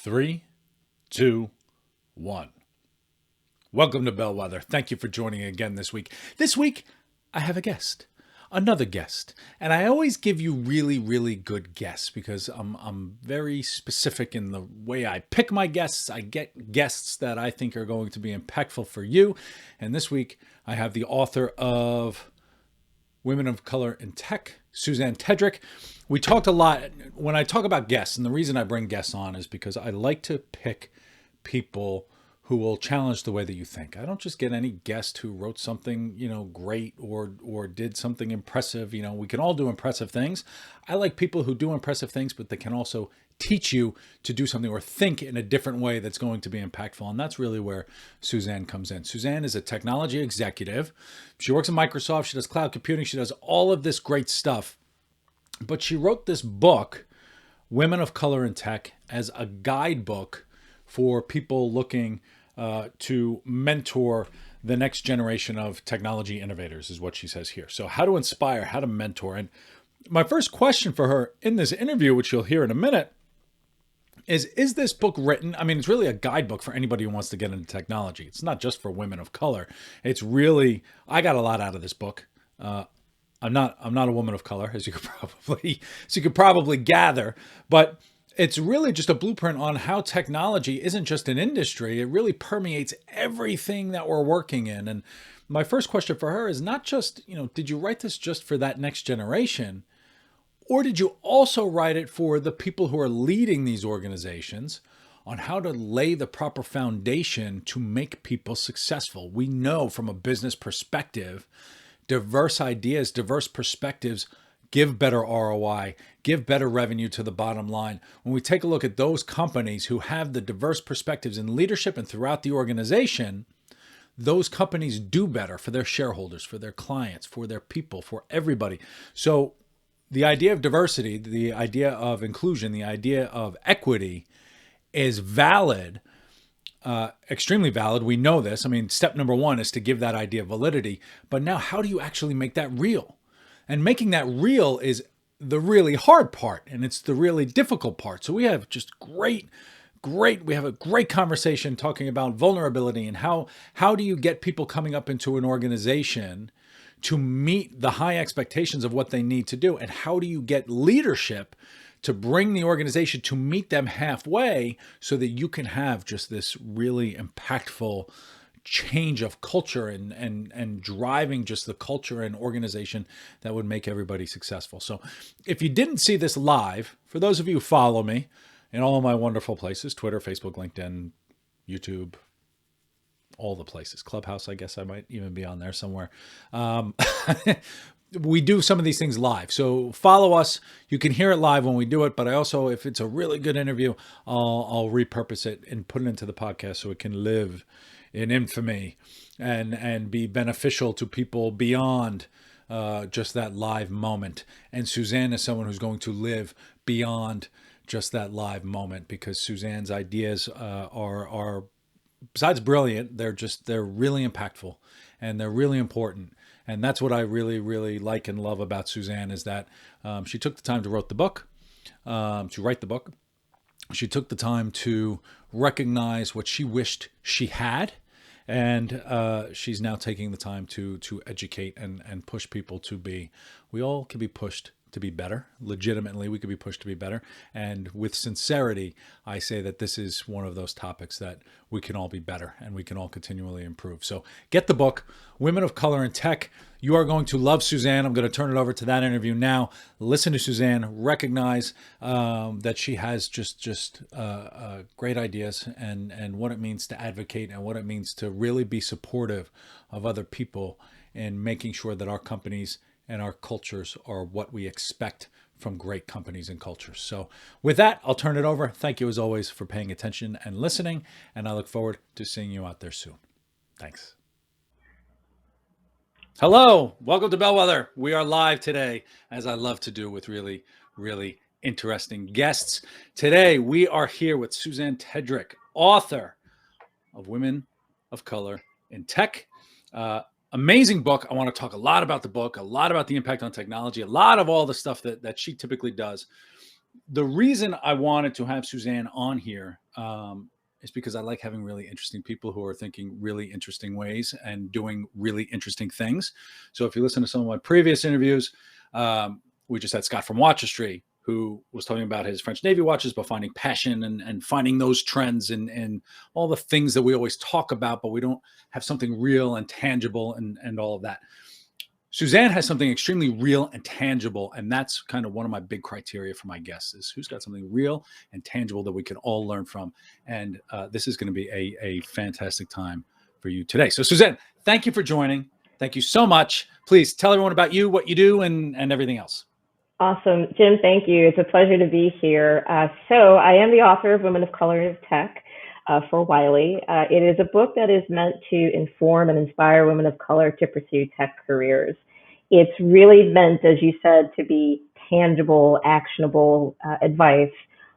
Three, two, one. Welcome to Bellwether. Thank you for joining again this week. This week, I have a guest, another guest, and I always give you really good guests because I'm very specific in the way I pick my guests. I get guests that I think are going to be impactful for you, and this week I have the author of Women of Color in Tech, Susanne Tedrick. We talked a lot when I talk about guests, and the reason I bring guests on is because I like to pick people who will challenge the way that you think. I don't just get any guest who wrote something, great or did something impressive. We can all do impressive things. I like people who do impressive things, but they can also teach you to do something or think in a different way that's going to be impactful. And that's really where Susanne comes in. Susanne is a technology executive. She works at Microsoft. She does cloud computing. She does all of this great stuff. But she wrote this book, Women of Color in Tech, as a guidebook for people looking to mentor the next generation of technology innovators, is what she says here. So how to inspire, how to mentor. And my first question for her in this interview, which you'll hear in a minute, is this book written? I mean, it's really a guidebook for anybody who wants to get into technology. It's not just for women of color. It's really, I got a lot out of this book. I'm not a woman of color, as you could probably gather, but it's really just a blueprint on how technology isn't just an industry. It really permeates everything that we're working in. And my first question for her is not just, did you write this just for that next generation? Or did you also write it for the people who are leading these organizations on how to lay the proper foundation to make people successful? We know from a business perspective, diverse ideas, diverse perspectives give better ROI, give better revenue to the bottom line. When we take a look at those companies who have the diverse perspectives in leadership and throughout the organization, those companies do better for their shareholders, for their clients, for their people, for everybody. So the idea of diversity, the idea of inclusion, the idea of equity is valid, extremely valid. We know this. I mean, step number one is to give that idea validity. But now how do you actually make that real? And making that real is the really hard part, and it's the really difficult part. So we have just we have a great conversation talking about vulnerability and how do you get people coming up into an organization to meet the high expectations of what they need to do, and how do you get leadership to bring the organization to meet them halfway so that you can have just this really impactful change of culture and driving just the culture and organization that would make everybody successful. So if you didn't see this live, for those of you who follow me in all of my wonderful places, Twitter, Facebook, LinkedIn, YouTube, all the places, Clubhouse, I guess I might even be on there somewhere. We do some of these things live. So follow us. You can hear it live when we do it, but I also, if it's a really good interview, I'll repurpose it and put it into the podcast so it can live in infamy and be beneficial to people beyond just that live moment. And Susanne is someone who's going to live beyond just that live moment, because Susanne's ideas are besides brilliant, they're really impactful and they're really important. And that's what I really like and love about Susanne, is that she took the time to write the book. She took the time to recognize what she wished she had. And she's now taking the time to educate and push people to be. We all can be pushed to be better. Legitimately, we could be pushed to be better. And with sincerity, I say that this is one of those topics that we can all be better and we can all continually improve. So get the book, Women of Color in Tech. You are going to love Susanne. I'm going to turn it over to that interview now. Listen to Susanne, recognize that she has just great ideas and what it means to advocate and what it means to really be supportive of other people in making sure that our companies and our cultures are what we expect from great companies and cultures. So with that, I'll turn it over. Thank you as always for paying attention and listening, and I look forward to seeing you out there soon. Thanks. Hello, welcome to Bellwether. We are live today, as I love to do, with really interesting guests. Today, we are here with Susanne Tedrick, author of Women of Color in Tech. Amazing book. I want to talk a lot about the book, a lot about the impact on technology, a lot of all the stuff that she typically does. The reason I wanted to have Susanne on here is because I like having really interesting people who are thinking really interesting ways and doing really interesting things. So if you listen to some of my previous interviews, we just had Scott from Watchistry, who was talking about his French Navy watches, but finding passion and finding those trends and all the things that we always talk about, but we don't have something real and tangible and all of that. Susanne has something extremely real and tangible, and that's kind of one of my big criteria for my guests is who's got something real and tangible that we can all learn from. And this is going to be a fantastic time for you today. So Susanne, thank you for joining. Thank you so much. Please tell everyone about you, what you do, and everything else. Awesome. Jim, thank you. It's a pleasure to be here. So I am the author of Women of Color in Tech for Wiley. It is a book that is meant to inform and inspire women of color to pursue tech careers. It's really meant, as you said, to be tangible, actionable advice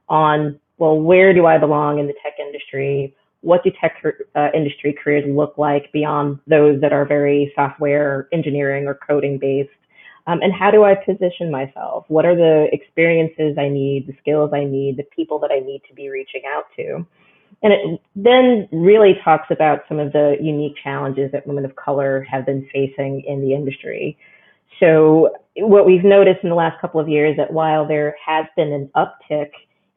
on, well, where do I belong in the tech industry? What do tech industry careers look like beyond those that are very software engineering or coding based? And how do I position myself? What are the experiences I need, the skills I need, the people that I need to be reaching out to? And it then really talks about some of the unique challenges that women of color have been facing in the industry. So what we've noticed in the last couple of years that while there has been an uptick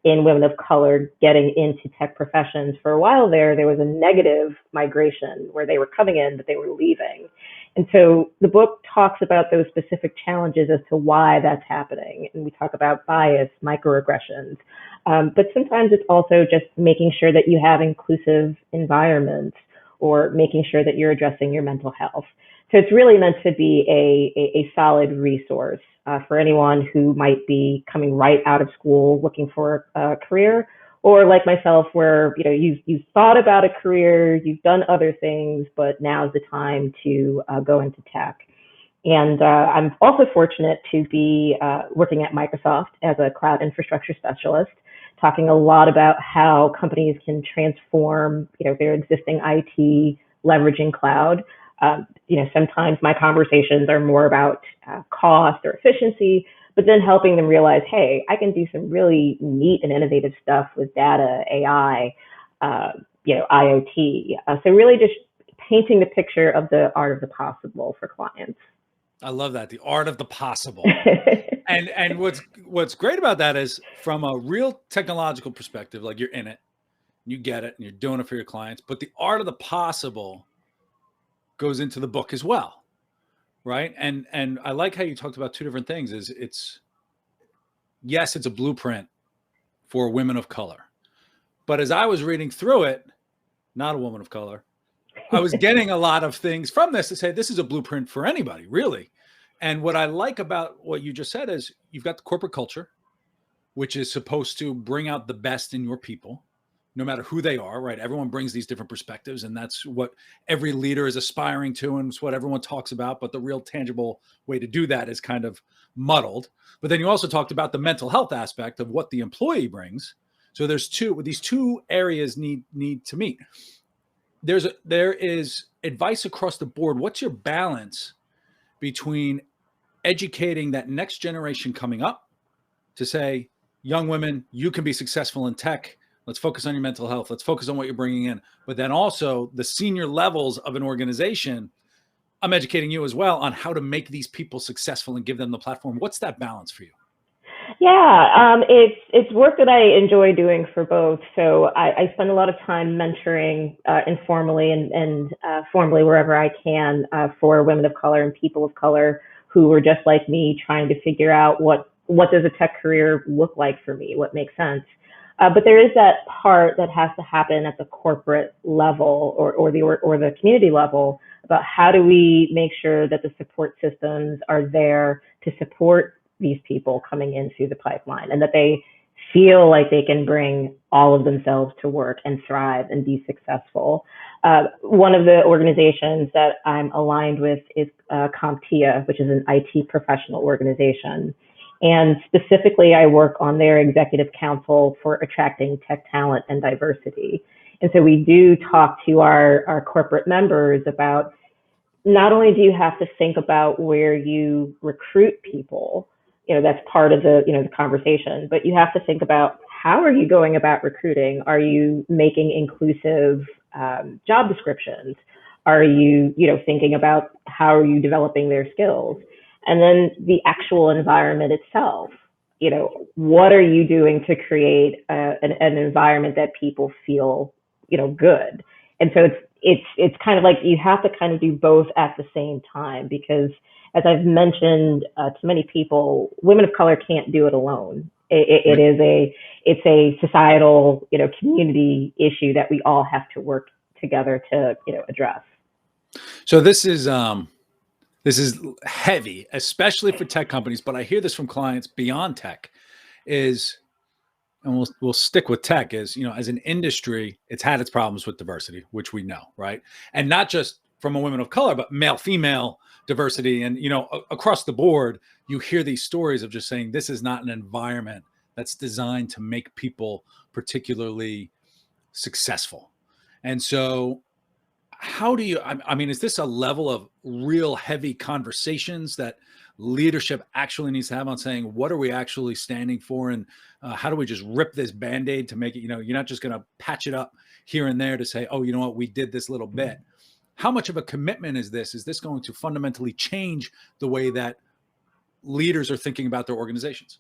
in women of color getting into tech professions, for a while there was a negative migration where they were coming in, but they were leaving. And so the book talks about those specific challenges as to why that's happening. And we talk about bias, microaggressions. But sometimes it's also just making sure that you have inclusive environments or making sure that you're addressing your mental health. So it's really meant to be a solid resource for anyone who might be coming right out of school looking for a career, or like myself, where you've thought about a career, you've done other things, but now's the time to go into tech. And I'm also fortunate to be working at Microsoft as a cloud infrastructure specialist, talking a lot about how companies can transform their existing IT leveraging cloud. Sometimes my conversations are more about cost or efficiency, but then helping them realize, hey, I can do some really neat and innovative stuff with data, AI, IoT. So really just painting the picture of the art of the possible for clients. I love that, the art of the possible. and what's great about that is from a real technological perspective, like you're in it, you get it, and you're doing it for your clients, but the art of the possible goes into the book as well, right? And I like how you talked about two different things. It's a blueprint for women of color, but as I was reading through it, not a woman of color, I was getting a lot of things from this to say this is a blueprint for anybody, really. And what I like about what you just said is you've got the corporate culture, which is supposed to bring out the best in your people, no matter who they are, right? Everyone brings these different perspectives, and that's what every leader is aspiring to, and it's what everyone talks about. But the real tangible way to do that is kind of muddled. But then you also talked about the mental health aspect of what the employee brings. So these two areas need to meet. There is advice across the board. What's your balance between educating that next generation coming up to say, young women, you can be successful in tech. Let's focus on your mental health. Let's focus on what you're bringing in. But then also the senior levels of an organization, I'm educating you as well on how to make these people successful and give them the platform. What's that balance for you? Yeah, it's work that I enjoy doing for both. So I spend a lot of time mentoring informally and formally wherever I can for women of color and people of color who are just like me, trying to figure out what does a tech career look like for me, what makes sense. But there is that part that has to happen at the corporate level or the community level about how do we make sure that the support systems are there to support these people coming in through the pipeline and that they feel like they can bring all of themselves to work and thrive and be successful. One of the organizations that I'm aligned with is CompTIA, which is an IT professional organization. And specifically, I work on their executive council for attracting tech talent and diversity. And so we do talk to our corporate members about not only do you have to think about where you recruit people, that's part of the conversation. But you have to think about, how are you going about recruiting? Are you making inclusive job descriptions? Are you, thinking about how are you developing their skills? And then the actual environment itself. What are you doing to create an environment that people feel, good? And so it's kind of like you have to kind of do both at the same time, because as I've mentioned to many people, women of color can't do it alone. It's a societal, community issue that we all have to work together to, address. So this is heavy, especially for tech companies, but I hear this from clients beyond tech is, and we'll stick with tech, is, as an industry, it's had its problems with diversity, which we know, right? And not just from a women of color, but male, female diversity. And, across the board, you hear these stories of just saying, this is not an environment that's designed to make people particularly successful. And so how do you, I mean, is this a level of real heavy conversations that leadership actually needs to have on saying, what are we actually standing for? And how do we just rip this Band-Aid to make it, you're not just going to patch it up here and there to say, oh, you know what, we did this little bit. How much of a commitment is this? Is this going to fundamentally change the way that leaders are thinking about their organizations?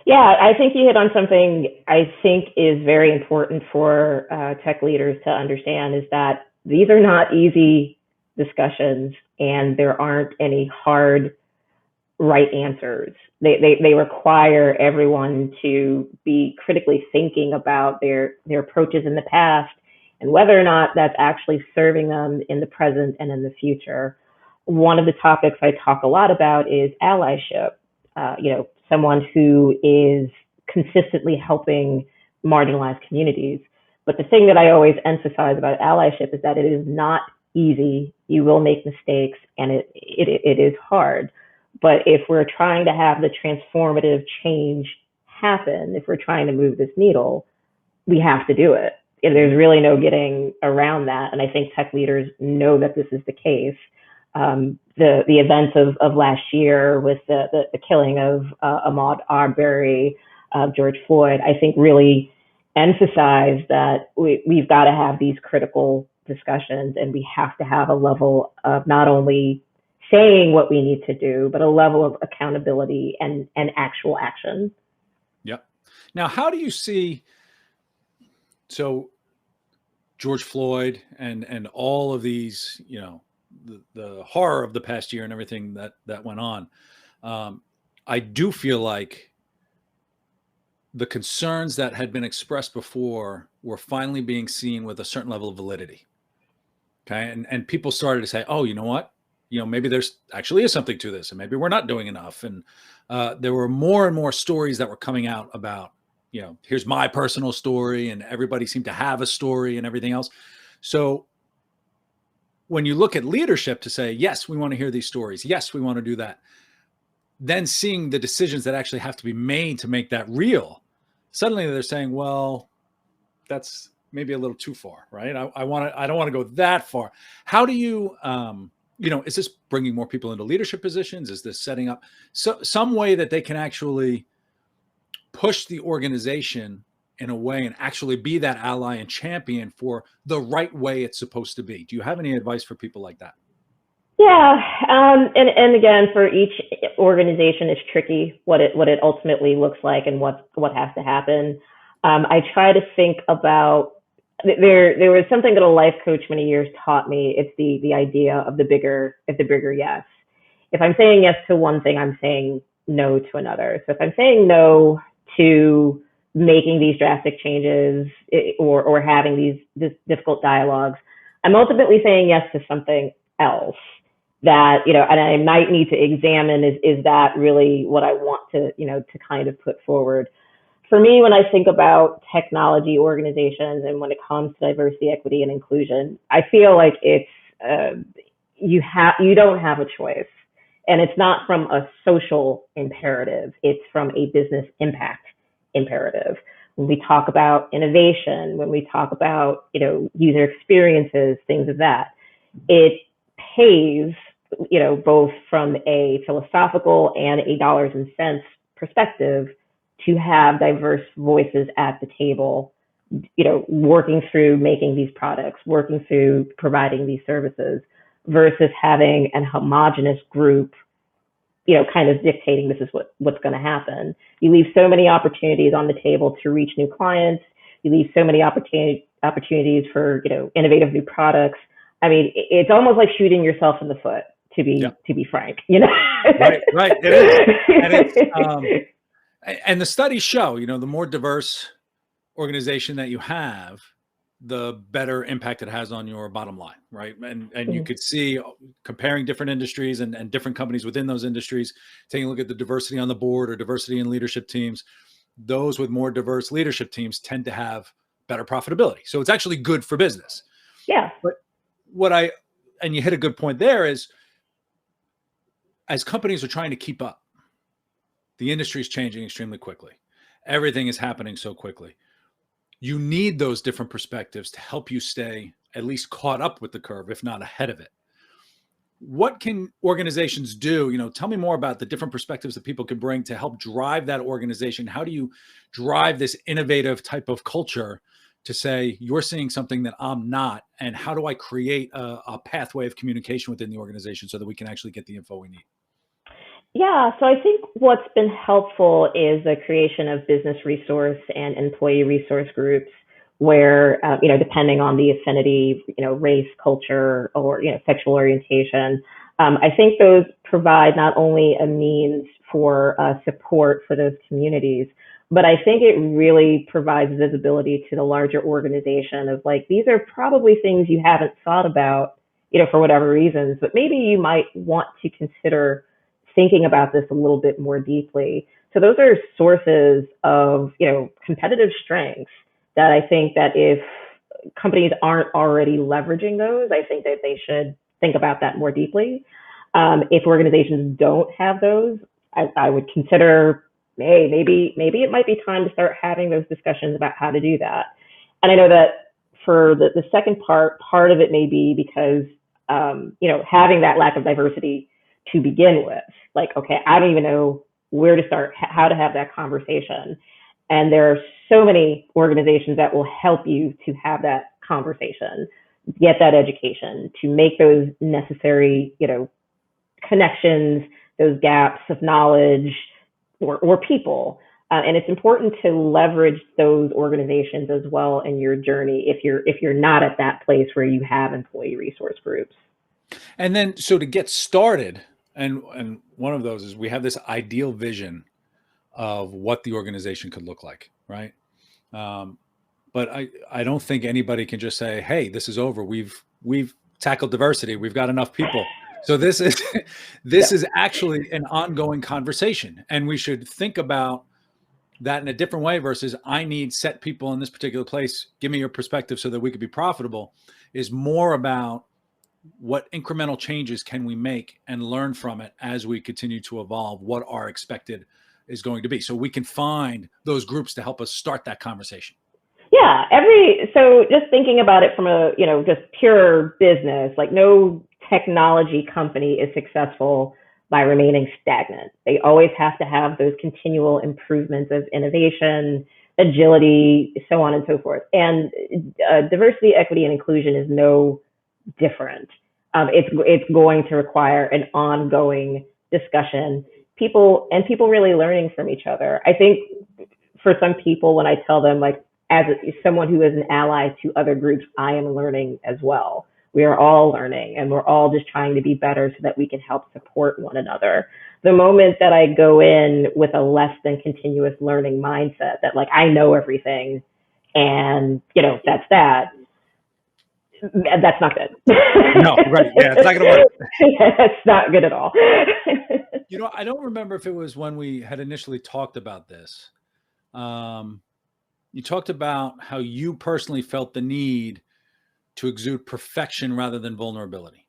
Yeah, I think you hit on something I think is very important for tech leaders to understand, is that these are not easy discussions, and there aren't any hard right answers. They require everyone to be critically thinking about their approaches in the past and whether or not that's actually serving them in the present and in the future. One of the topics I talk a lot about is allyship. Someone who is consistently helping marginalized communities. But the thing that I always emphasize about allyship is that it is not easy. You will make mistakes, and it is hard. But if we're trying to have the transformative change happen, if we're trying to move this needle, we have to do it. And there's really no getting around that. And I think tech leaders know that this is the case. The events of last year with the killing of Ahmaud Arbery, George Floyd, I think really emphasize that we've got to have these critical discussions, and we have to have a level of not only saying what we need to do, but a level of accountability and actual action. Yep. Now, how do you see, so George Floyd and all of these, the horror of the past year and everything that went on, I do feel like the concerns that had been expressed before were finally being seen with a certain level of validity. Okay. And people started to say, oh, you know what? Maybe there's actually is something to this, and maybe we're not doing enough. And there were more and more stories that were coming out about, here's my personal story, and everybody seemed to have a story and everything else. So when you look at leadership to say, yes, we want to hear these stories, yes, we want to do that, then seeing the decisions that actually have to be made to make that real, suddenly they're saying, well, that's maybe a little too far, right? I don't want to go that far. How do you, is this bringing more people into leadership positions? Is this setting up some way that they can actually push the organization in a way and actually be that ally and champion for the right way it's supposed to be? Do you have any advice for people like that? Yeah, and again, for each organization, it's tricky what it ultimately looks like and what has to happen. I try to think about, there was something that a life coach many years taught me. It's the idea of the bigger yes. If I'm saying yes to one thing, I'm saying no to another. So if I'm saying no to making these drastic changes or having these difficult dialogues, I'm ultimately saying yes to something else that, and I might need to examine, is that really what I want to kind of put forward. For me, when I think about technology organizations and when it comes to diversity, equity, and inclusion, I feel like it's you don't have a choice, and it's not from a social imperative; it's from a business impact imperative. When we talk about innovation, when we talk about user experiences, things of that, it pays both from a philosophical and a dollars and cents perspective, to have diverse voices at the table, working through making these products, working through providing these services, versus having an homogenous group, kind of dictating this is what's going to happen. You leave so many opportunities on the table to reach new clients. You leave so many opportunities for, innovative new products. I mean, it's almost like shooting yourself in the foot, to be frank, Right. It is. And the studies show, the more diverse organization that you have, the better impact it has on your bottom line, right? And you could see, comparing different industries and different companies within those industries, taking a look at the diversity on the board or diversity in leadership teams. Those with more diverse leadership teams tend to have better profitability. So it's actually good for business. Yeah. But and you hit a good point there, is as companies are trying to keep up, the industry is changing extremely quickly. Everything is happening so quickly. You need those different perspectives to help you stay at least caught up with the curve, if not ahead of it. What can organizations do? Tell me more about the different perspectives that people can bring to help drive that organization. How do you drive this innovative type of culture to say, you're seeing something that I'm not, and how do I create a pathway of communication within the organization so that we can actually get the info we need? Yeah, so I think what's been helpful is the creation of business resource and employee resource groups where, depending on the affinity, race, culture, or, sexual orientation, I think those provide not only a means for support for those communities, but I think it really provides visibility to the larger organization of like, these are probably things you haven't thought about, for whatever reasons, but maybe you might want to consider thinking about this a little bit more deeply. So those are sources of, competitive strengths that I think that if companies aren't already leveraging those, I think that they should think about that more deeply. If organizations don't have those, I would consider, hey, maybe it might be time to start having those discussions about how to do that. And I know that for the second part of it may be because, having that lack of diversity to begin with, like, okay, I don't even know where to start, how to have that conversation. And there are so many organizations that will help you to have that conversation, get that education, to make those necessary, connections, those gaps of knowledge or people. And it's important to leverage those organizations as well in your journey if you're not at that place where you have employee resource groups. And then, so to get started, and one of those is we have this ideal vision of what the organization could look like, right? But I don't think anybody can just say, hey, this is over. We've tackled diversity. We've got enough people. So this is actually an ongoing conversation, and we should think about that in a different way versus I need set people in this particular place. Give me your perspective so that we could be profitable. Is more about what incremental changes can we make and learn from it as we continue to evolve, what our expected is going to be. So we can find those groups to help us start that conversation. Yeah, so just thinking about it from a, just pure business, like no technology company is successful by remaining stagnant. They always have to have those continual improvements of innovation, agility, so on and so forth. And diversity, equity, and inclusion is no different. It's going to require an ongoing discussion, people really learning from each other. I think for some people, when I tell them, like, as someone who is an ally to other groups, I am learning as well. We are all learning, and we're all just trying to be better so that we can help support one another. The moment that I go in with a less than continuous learning mindset, that like I know everything and that's not good. No, right. Yeah, it's not going to work. It's not good at all. I don't remember if it was when we had initially talked about this. You talked about how you personally felt the need to exude perfection rather than vulnerability.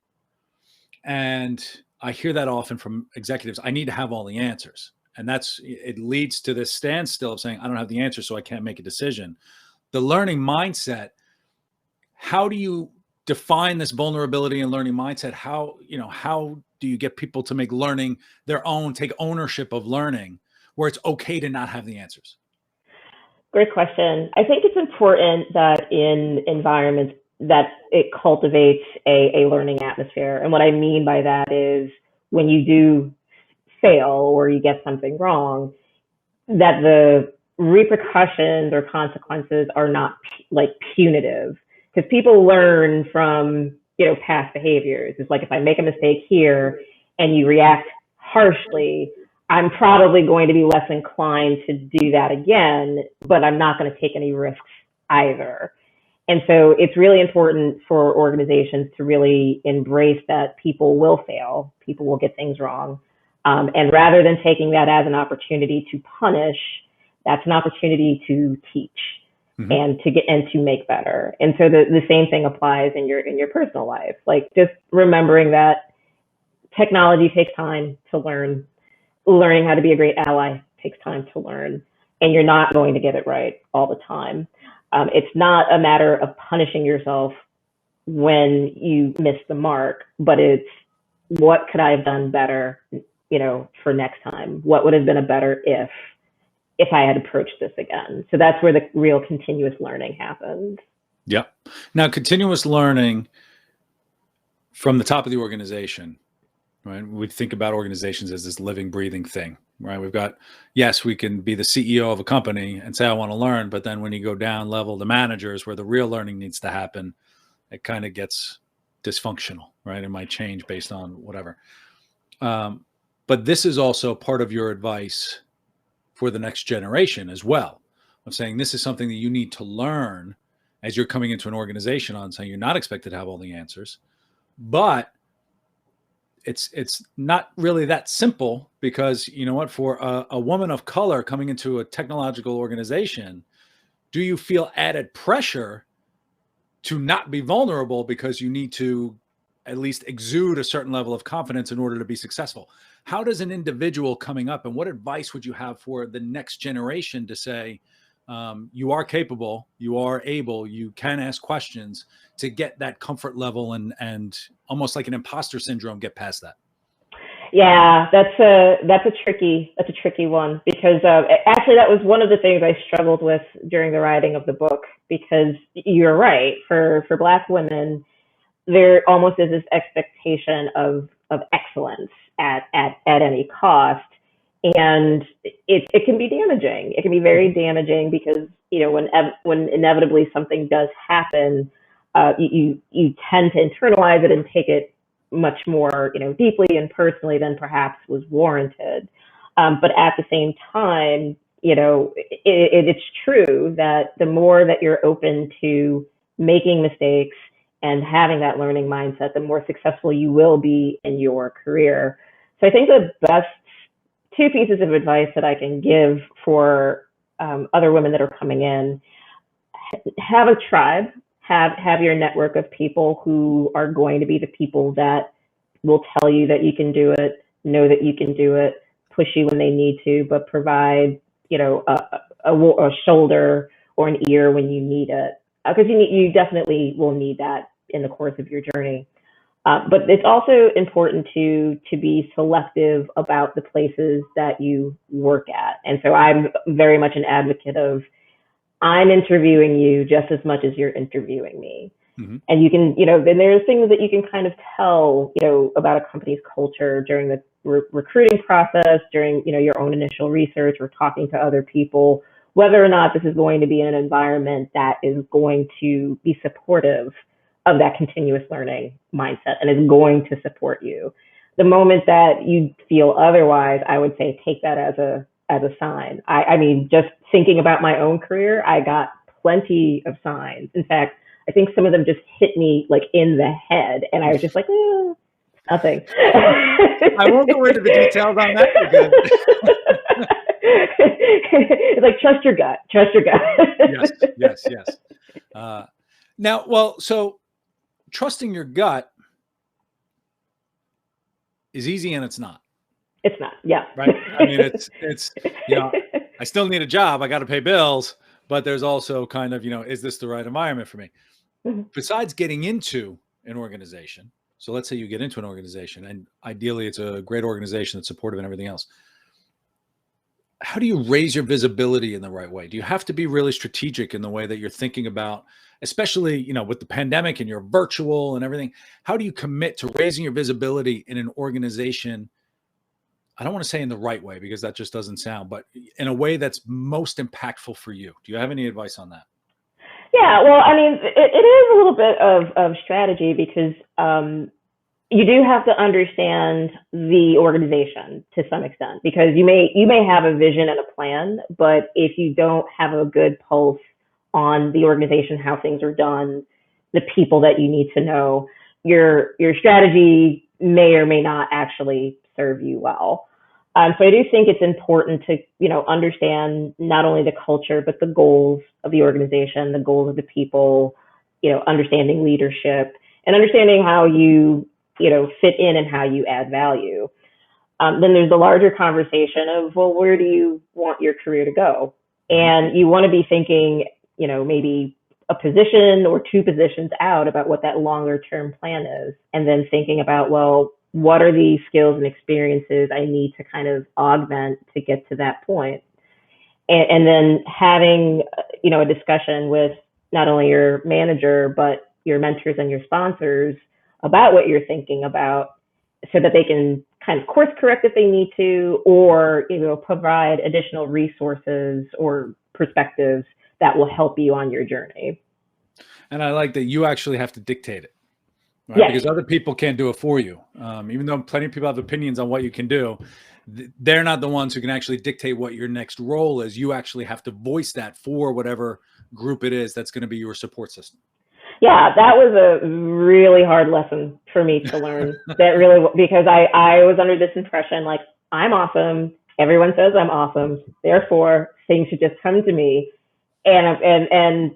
And I hear that often from executives. I need to have all the answers. And it leads to this standstill of saying, I don't have the answer, so I can't make a decision. The learning mindset, how do you define this vulnerability and learning mindset, how do you get people to make learning their own, take ownership of learning, where it's okay to not have the answers? Great question. I think it's important that in environments that it cultivates a learning atmosphere. And what I mean by that is when you do fail or you get something wrong, that the repercussions or consequences are not like punitive, because people learn from past behaviors. It's like, if I make a mistake here and you react harshly, I'm probably going to be less inclined to do that again, but I'm not going to take any risks either. And so it's really important for organizations to really embrace that people will fail, people will get things wrong. And rather than taking that as an opportunity to punish, that's an opportunity to teach and to make better. And so the same thing applies in your personal life. Like, just remembering that technology takes time to learn. Learning how to be a great ally takes time to learn, and you're not going to get it right all the time. It's not a matter of punishing yourself when you miss the mark, but it's, what could I have done better, for next time? What would have been a better if I had approached this again? So that's where the real continuous learning happens. Yeah. Now, continuous learning from the top of the organization, right? We think about organizations as this living, breathing thing, right? We've got, yes, we can be the CEO of a company and say, I want to learn. But then when you go down level to managers, where the real learning needs to happen, it kind of gets dysfunctional, right? It might change based on whatever. But this is also part of your advice for the next generation as well, of saying this is something that you need to learn as you're coming into an organization, on saying you're not expected to have all the answers, but it's not really that simple, because for a woman of color coming into a technological organization, do you feel added pressure to not be vulnerable because you need to at least exude a certain level of confidence in order to be successful? How does an individual coming up, and what advice would you have for the next generation to say, you are capable, you are able, you can ask questions, to get that comfort level and almost like an imposter syndrome, get past that? Yeah, that's a tricky one, because actually that was one of the things I struggled with during the writing of the book, because you're right, for Black women, there almost is this expectation of excellence at any cost. And it can be damaging. It can be very damaging, because when inevitably something does happen, you tend to internalize it and take it much more deeply and personally than perhaps was warranted. But at the same time, it's true that the more that you're open to making mistakes and having that learning mindset, the more successful you will be in your career. So I think the best two pieces of advice that I can give for other women that are coming in: have a tribe, have your network of people who are going to be the people that will tell you that you can do it, know that you can do it, push you when they need to, but provide a shoulder or an ear when you need it, because you definitely will need that in the course of your journey. But it's also important to be selective about the places that you work at. And so I'm very much an advocate of, I'm interviewing you just as much as you're interviewing me. Mm-hmm. And you can, then there's things that you can kind of tell, about a company's culture during the recruiting process, during, your own initial research, or talking to other people, whether or not this is going to be an environment that is going to be supportive of that continuous learning mindset and is going to support you. The moment that you feel otherwise, I would say take that as a sign. I mean, just thinking about my own career, I got plenty of signs. In fact, I think some of them just hit me like in the head, and I was just like, nothing. I won't go into the details on that, because it's like, trust your gut. Yes. So trusting your gut is easy, and it's not. It's not. Yeah. Right. I mean, it's I still need a job. I got to pay bills, but there's also kind of, is this the right environment for me? besides getting into an organization, so let's say you get into an organization and ideally it's a great organization that's supportive and everything else. How do you raise your visibility in the right way? Do you have to be really strategic in the way that you're thinking about, especially, with the pandemic and you're virtual and everything? How do you commit to raising your visibility in an organization? I don't want to say in the right way because that just doesn't sound, but in a way that's most impactful for you. Do you have any advice on that? Yeah, well, I mean, it is a little bit of strategy because you do have to understand the organization to some extent because you may have a vision and a plan, but if you don't have a good pulse on the organization, how things are done, the people that you need to know, your strategy may or may not actually serve you well. So I do think it's important to, understand not only the culture, but the goals of the organization, the goals of the people, understanding leadership and understanding how you, fit in and how you add value. Then there's the larger conversation of, well, where do you want your career to go? And you want to be thinking, maybe a position or two positions out about what that longer term plan is. And then thinking about, well, what are the skills and experiences I need to kind of augment to get to that point? And then having, a discussion with not only your manager, but your mentors and your sponsors about what you're thinking about so that they can kind of course correct if they need to, or, provide additional resources or perspectives that will help you on your journey. And I like that you actually have to dictate it. Right? Yes. Because other people can't do it for you. Even though plenty of people have opinions on what you can do, they're not the ones who can actually dictate what your next role is. You actually have to voice that for whatever group it is that's going to be your support system. Yeah, that was a really hard lesson for me to learn. Because I was under this impression like, I'm awesome. Everyone says I'm awesome. Therefore, things should just come to me. And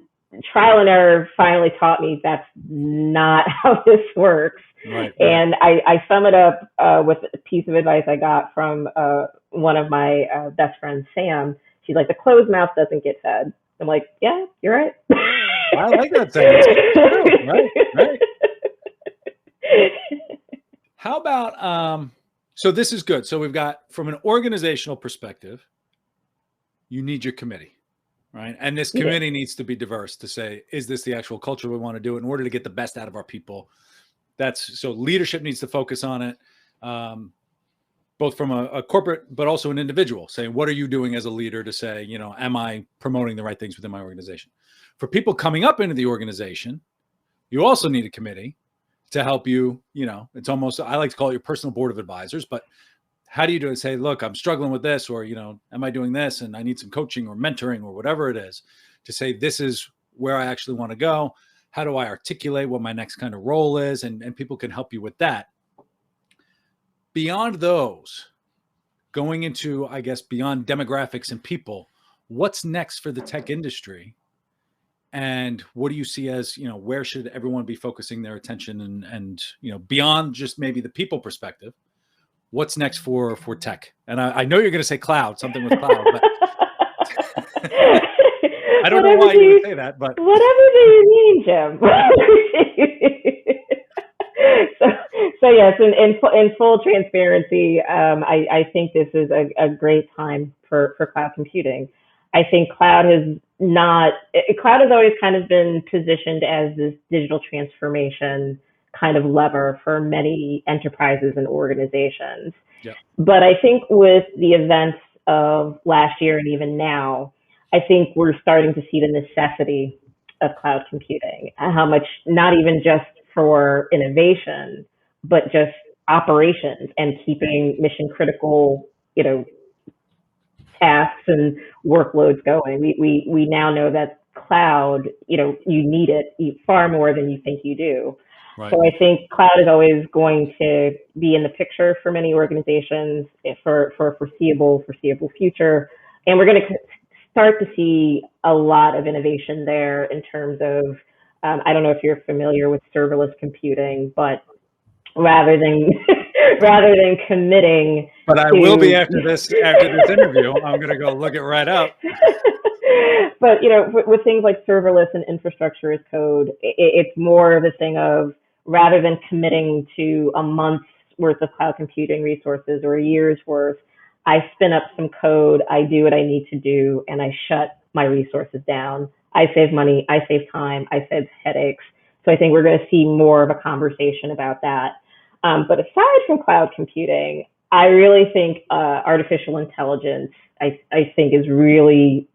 trial and error finally taught me that's not how this works. Right. And I sum it up with a piece of advice I got from one of my best friends, Sam. She's like, the closed mouth doesn't get fed. I'm like, yeah, you're right. I like that thing. Right. How about, so this is good. So we've got, from an organizational perspective, you need your committee. Right. And this committee needs to be diverse to say, is this the actual culture we want to do in order to get the best out of our people? So leadership needs to focus on it, both from a corporate, but also an individual saying, what are you doing as a leader to say, am I promoting the right things within my organization? For people coming up into the organization, you also need a committee to help you. It's almost, I like to call it your personal board of advisors, but how do you do it? Say, look, I'm struggling with this, or, am I doing this? And I need some coaching or mentoring or whatever it is to say, this is where I actually want to go. How do I articulate what my next kind of role is? And people can help you with that. Beyond those, going into, I guess, beyond demographics and people, what's next for the tech industry? And what do you see as, where should everyone be focusing their attention and beyond just maybe the people perspective? What's next for tech? And I know you're going to say cloud, something with cloud, but I don't know why you would say that, but whatever do you mean, Jim? so yes, in full transparency, I think this is a great time for cloud computing. I think cloud has always kind of been positioned as this digital transformation kind of lever for many enterprises and organizations. Yep. But I think with the events of last year and even now, I think we're starting to see the necessity of cloud computing, how much, not even just for innovation, but just operations and keeping mission critical, tasks and workloads going. We now know that cloud, you need it far more than you think you do. Right. So I think cloud is always going to be in the picture for many organizations for a foreseeable future. And we're going to start to see a lot of innovation there in terms of, I don't know if you're familiar with serverless computing, but rather than committing. But I will be after this interview. I'm going to go look it right up. But with things like serverless and infrastructure as code, it's more of a thing of, rather than committing to a month's worth of cloud computing resources or a year's worth, I spin up some code, I do what I need to do, and I shut my resources down. I save money, I save time, I save headaches. So I think we're going to see more of a conversation about that. But aside from cloud computing, I really think artificial intelligence, I think is really,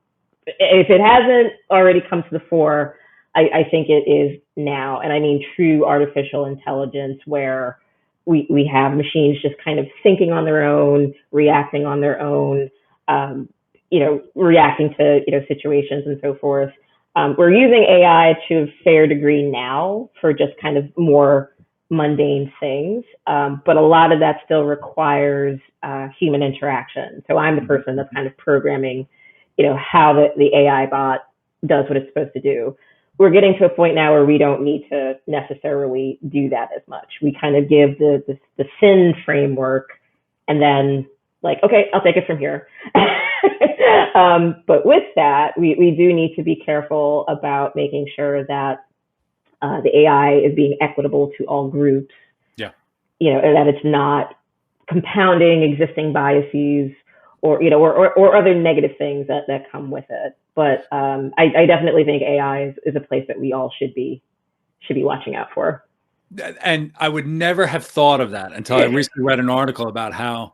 if it hasn't already come to the fore, I think it is now. And I mean true artificial intelligence, where we have machines just kind of thinking on their own, reacting on their own, reacting to situations and so forth. We're using AI to a fair degree now for just kind of more mundane things, but a lot of that still requires human interaction. So I'm the person that's kind of programming, how the AI bot does what it's supposed to do. We're getting to a point now where we don't need to necessarily do that as much. We kind of give the thin framework, and then like, okay, I'll take it from here. But with that, we do need to be careful about making sure that the AI is being equitable to all groups. Yeah. And that it's not compounding existing biases or other negative things that come with it. But I definitely think AI is a place that we all should be watching out for. And I would never have thought of that until I recently read an article about how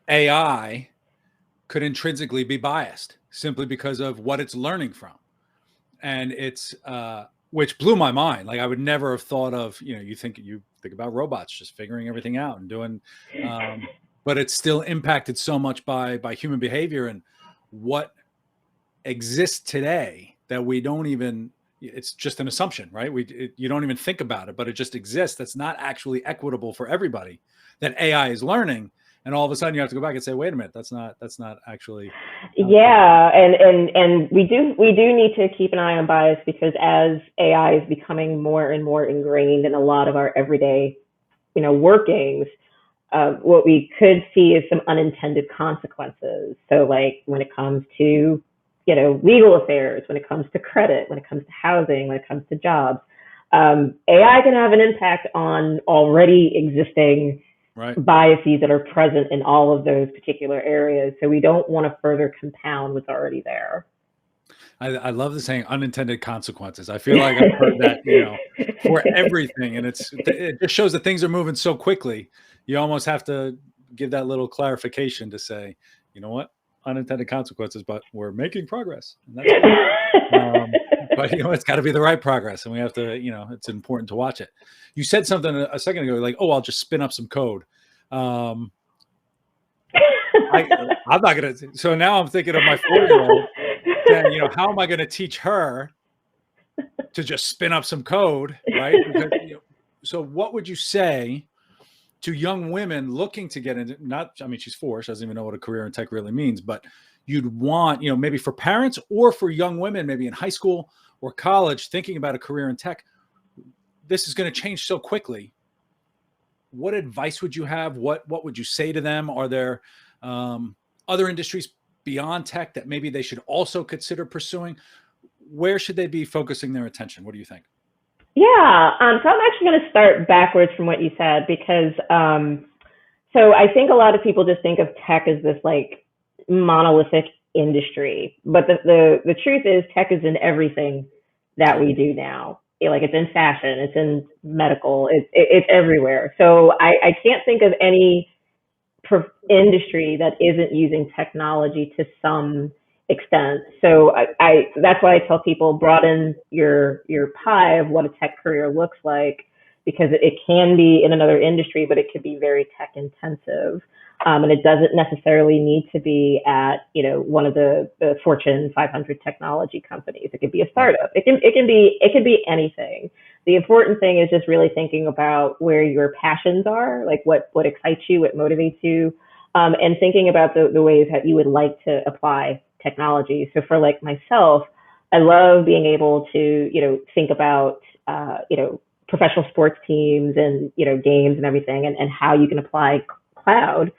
AI could intrinsically be biased simply because of what it's learning from. And it's which blew my mind. Like, I would never have thought of, you think about robots just figuring everything out and doing, but it's still impacted so much by human behavior and what exists today that we don't even, it's just an assumption, right? You don't even think about it, but it just exists. That's not actually equitable for everybody, that AI is learning. And all of a sudden you have to go back and say, wait a minute, that's not actually. Yeah. And we do need to keep an eye on bias, because as AI is becoming more and more ingrained in a lot of our everyday, workings, what we could see is some unintended consequences. So like when it comes to, legal affairs, when it comes to credit, when it comes to housing, when it comes to jobs, AI can have an impact on already existing biases that are present in all of those particular areas. So we don't want to further compound what's already there. I love the saying unintended consequences. I feel like I've heard that, for everything. And it just shows that things are moving so quickly. You almost have to give that little clarification to say, you know what, unintended consequences, but we're making progress. And that's cool. But it's got to be the right progress, and we have to, it's important to watch it. You said something a second ago, like, oh, I'll just spin up some code. I'm not going to. So now I'm thinking of my 4-year-old saying, how am I going to teach her to just spin up some code, right? Because, so what would you say to young women looking to get into, she's 4, she doesn't even know what a career in tech really means, but you'd want, maybe for parents or for young women, maybe in high school or college, thinking about a career in tech, this is going to change so quickly. What advice would you have? What would you say to them? Are there other industries beyond tech that maybe they should also consider pursuing? Where should they be focusing their attention? What do you think? Yeah. So I'm actually going to start backwards from what you said, because so I think a lot of people just think of tech as this like monolithic industry, but the truth is tech is in everything that we do now. Like, it's in fashion, it's in medical, it's everywhere. So I can't think of any industry that isn't using technology to some extent. So that's why I tell people, broaden your pie of what a tech career looks like, because it can be in another industry, but it could be very tech intensive. And it doesn't necessarily need to be at, one of the Fortune 500 technology companies. It could be a startup. It can be anything. The important thing is just really thinking about where your passions are, like what excites you, what motivates you, and thinking about the ways that you would like to apply technology. So for like myself, I love being able to, think about, professional sports teams and, games and everything, and how you can apply cloud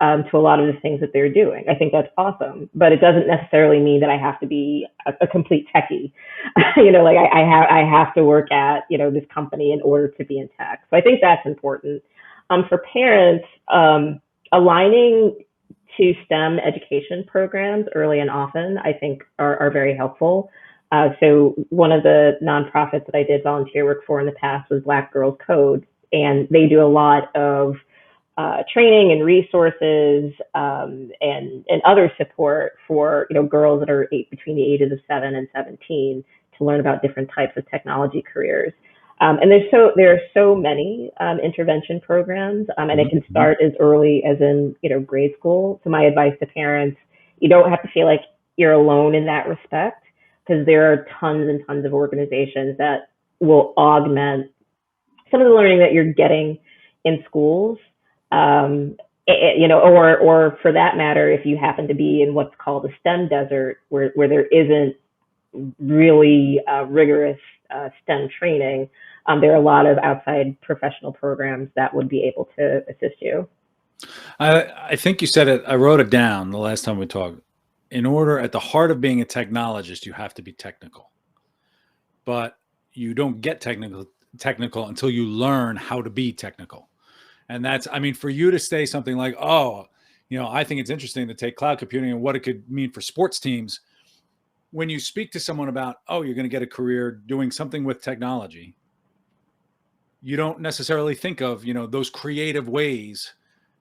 to a lot of the things that they're doing. I think that's awesome, but it doesn't necessarily mean that I have to be a complete techie. Like I have to work at, this company in order to be in tech. So I think that's important. For parents, aligning to STEM education programs early and often, I think are very helpful. So one of the nonprofits that I did volunteer work for in the past was Black Girls Code, and they do a lot of training and resources and other support for girls that are between the ages of 7 and 17 to learn about different types of technology careers. And there are so many intervention programs, and it can start as early as in grade school. So my advice to parents: you don't have to feel like you're alone in that respect, because there are tons and tons of organizations that will augment some of the learning that you're getting in schools. Or for that matter, if you happen to be in what's called a STEM desert, where there isn't really rigorous STEM training, there are a lot of outside professional programs that would be able to assist you. I think you said it. I wrote it down the last time we talked. In order, at the heart of being a technologist, you have to be technical, but you don't get technical until you learn how to be technical. And that's, for you to say something like, I think it's interesting to take cloud computing and what it could mean for sports teams. When you speak to someone about, you're going to get a career doing something with technology, you don't necessarily think of, those creative ways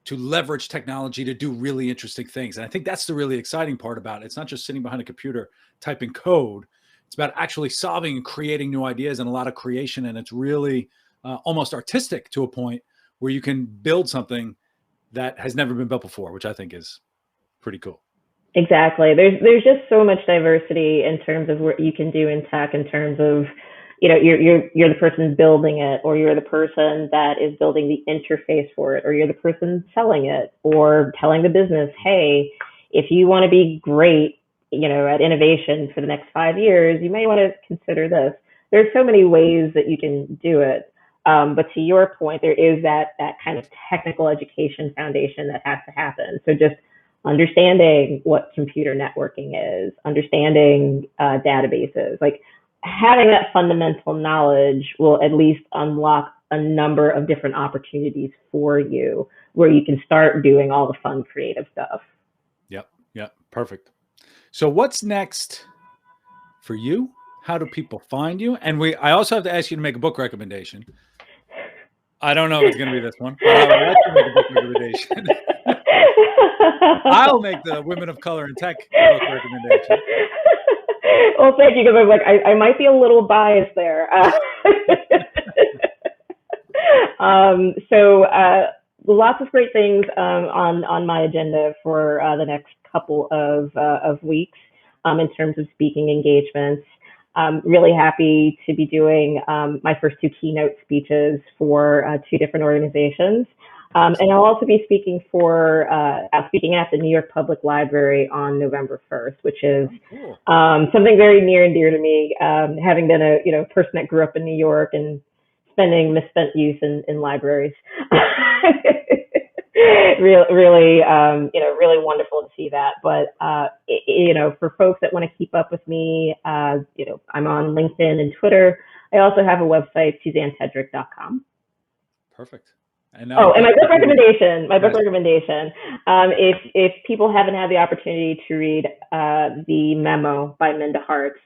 to leverage technology to do really interesting things. And I think that's the really exciting part about it. It's not just sitting behind a computer typing code. It's about actually solving and creating new ideas and a lot of creation. And it's really almost artistic to a point where you can build something that has never been built before, which I think is pretty cool. Exactly. There's just so much diversity in terms of what you can do in tech, in terms of, you're the person building it, or you're the person that is building the interface for it, or you're the person selling it, or telling the business, hey, if you want to be great, at innovation for the next 5 years, you may want to consider this. There's so many ways that you can do it. But to your point, there is that kind of technical education foundation that has to happen. So just understanding what computer networking is, understanding databases, like having that fundamental knowledge will at least unlock a number of different opportunities for you where you can start doing all the fun, creative stuff. Yep. Perfect. So what's next for you? How do people find you? And I also have to ask you to make a book recommendation. I don't know if it's going to be this one, but I will let you make a book recommendation. I'll make the Women of Color in Tech book recommendation. Well, thank you, because I was like, I might be a little biased there. So lots of great things on my agenda for the next couple of weeks in terms of speaking engagements. I'm really happy to be doing my first 2 keynote speeches for 2 different organizations. And I'll also be speaking at the New York Public Library on November 1st, which is something very near and dear to me, having been a person that grew up in New York and spending misspent youth in libraries. Really, wonderful to see that. But for folks that want to keep up with me, I'm on LinkedIn and Twitter. I also have a website, SusanneTedrick.com. Perfect. And my book recommendation. If people haven't had the opportunity to read the memo by Minda Harts,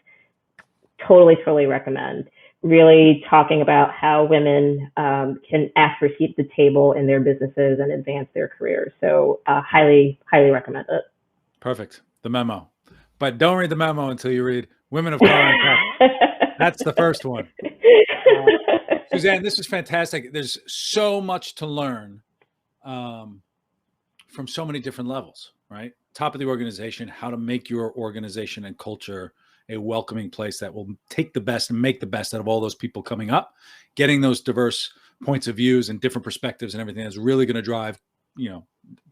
totally recommend. Really talking about how women can ask for a seat at the table in their businesses and advance their careers. So highly recommend it. Perfect. The memo. But don't read the memo until you read Women of Color in Tech. That's the first one. Susanne, this is fantastic. There's so much to learn from so many different levels, right? Top of the organization, how to make your organization and culture a welcoming place that will take the best and make the best out of all those people coming up, getting those diverse points of views and different perspectives and everything that's really going to drive,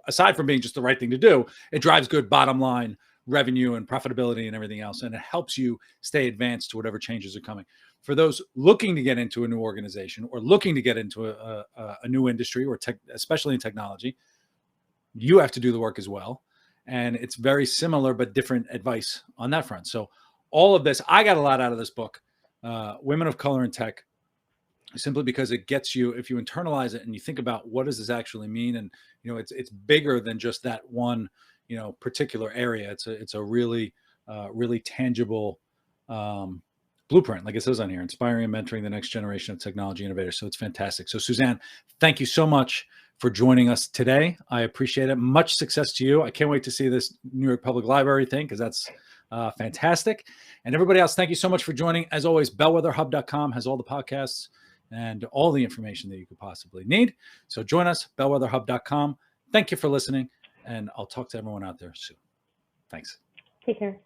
aside from being just the right thing to do, it drives good bottom line revenue and profitability and everything else. And it helps you stay advanced to whatever changes are coming. For those looking to get into a new organization or looking to get into a new industry or especially in technology, you have to do the work as well. And it's very similar, but different advice on that front. So all of this, I got a lot out of this book, Women of Color in Tech, simply because it gets you, if you internalize it and you think about what does this actually mean, and it's bigger than just that one particular area. It's a really really tangible blueprint, like it says on here, inspiring and mentoring the next generation of technology innovators. So it's fantastic. So Susanne, thank you so much for joining us today. I appreciate it. Much success to you. I can't wait to see this New York Public Library thing, because that's fantastic. And everybody else, thank you so much for joining. As always, bellwetherhub.com has all the podcasts and all the information that you could possibly need. So join us, bellwetherhub.com. Thank you for listening, and I'll talk to everyone out there soon. Thanks. Take care.